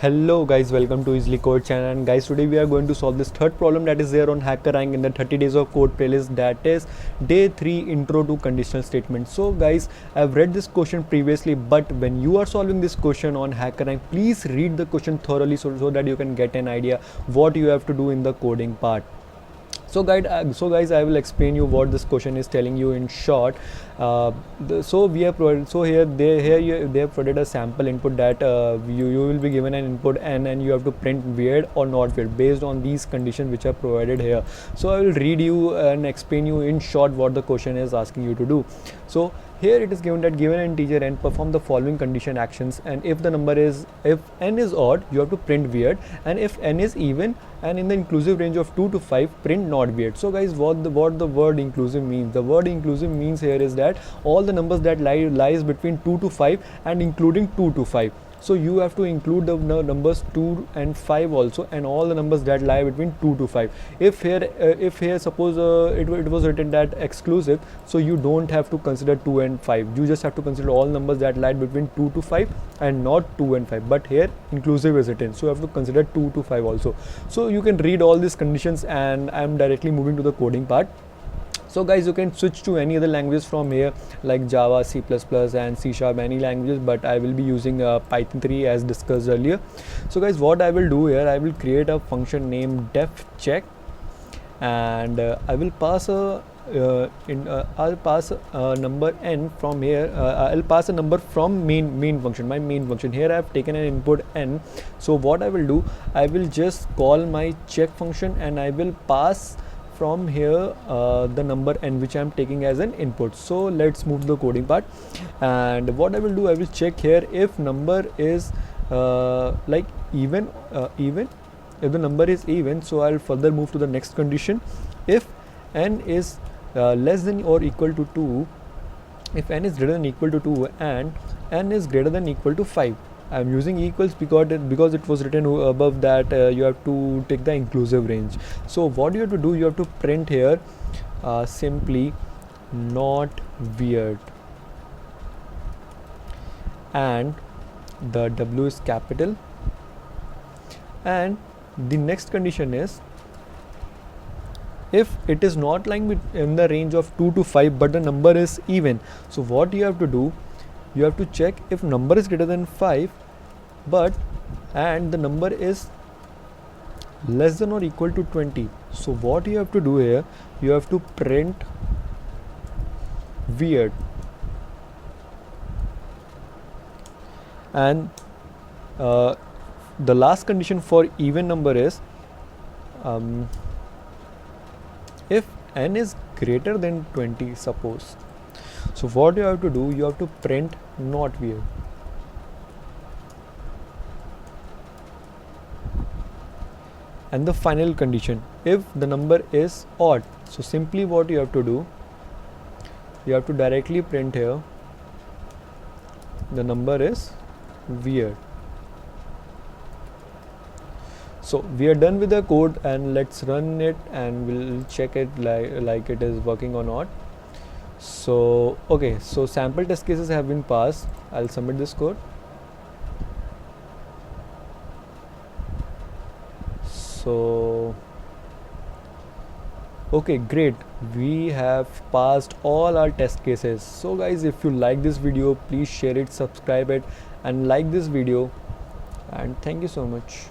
Hello guys, welcome to Easily Code channel, and guys, today we are going to solve this third problem that is there on HackerRank in the 30 days of code playlist, that is day 3 intro to conditional statements. So guys, I've read this question previously, but when you are solving this question on HackerRank, please read the question thoroughly so that you can get an idea what you have to do in the coding part. So guys, I will explain you what this question is telling you in short. So we have provided, so they have provided a sample input that you will be given an input n, and you have to print weird or not weird based on these conditions which are provided here. So I will read you and explain you in short what the question is asking you to do. So here it is given that given an integer n, perform the following condition actions, and if n is odd, you have to print weird, and if n is even and in the inclusive range of 2 to 5, print not weird. So guys, what the word inclusive means? The word inclusive means here is that all the numbers that lies between 2 to 5 and including 2 to 5. So you have to include the numbers 2 and 5 also, and all the numbers that lie between 2 to 5. If here suppose it was written that exclusive, so you don't have to consider 2 and 5. You just have to consider all numbers that lie between 2 to 5 and not 2 and 5. But here inclusive is written, so you have to consider 2 to 5 also. So you can read all these conditions, and I'm directly moving to the coding part. So guys, you can switch to any other languages from here, like Java, C++ and C#, any languages, but I will be using Python 3 as discussed earlier. So guys, what I will do here, I will create a function named def check, and I will pass I'll pass a number n from here. I'll pass a number from main function, my main function. Here I have taken an input n. So what I will do, I will just call my check function, and I will pass from here the number n which I am taking as an input. So let's move to the coding part, and what I will do, I will check here if number is like even, if the number is even. So I'll further move to the next condition. If n is less than or equal to 2, if n is greater than or equal to 2 and n is greater than or equal to 5. I am using equals because it was written above that you have to take the inclusive range. So what you have to do, you have to print here simply not weird, and the W is capital, and the next condition is if it is not lying in the range of 2 to 5 but the number is even. So what you have to do, you have to check if number is greater than 5 and the number is less than or equal to 20. So what you have to do here, you have to print weird, and the last condition for even number is if n is greater than 20, suppose. So what you have to do, you have to print not weird. And the final condition, if the number is odd, so simply what you have to do, you have to directly print here the number is weird. So we are done with the code, and let's run it and we'll check it like it is working or not. So okay, so sample test cases have been passed. I'll submit this code. So okay, great, we have passed all our test cases. So guys, if you like this video, please share it, subscribe it, and like this video, and thank you so much.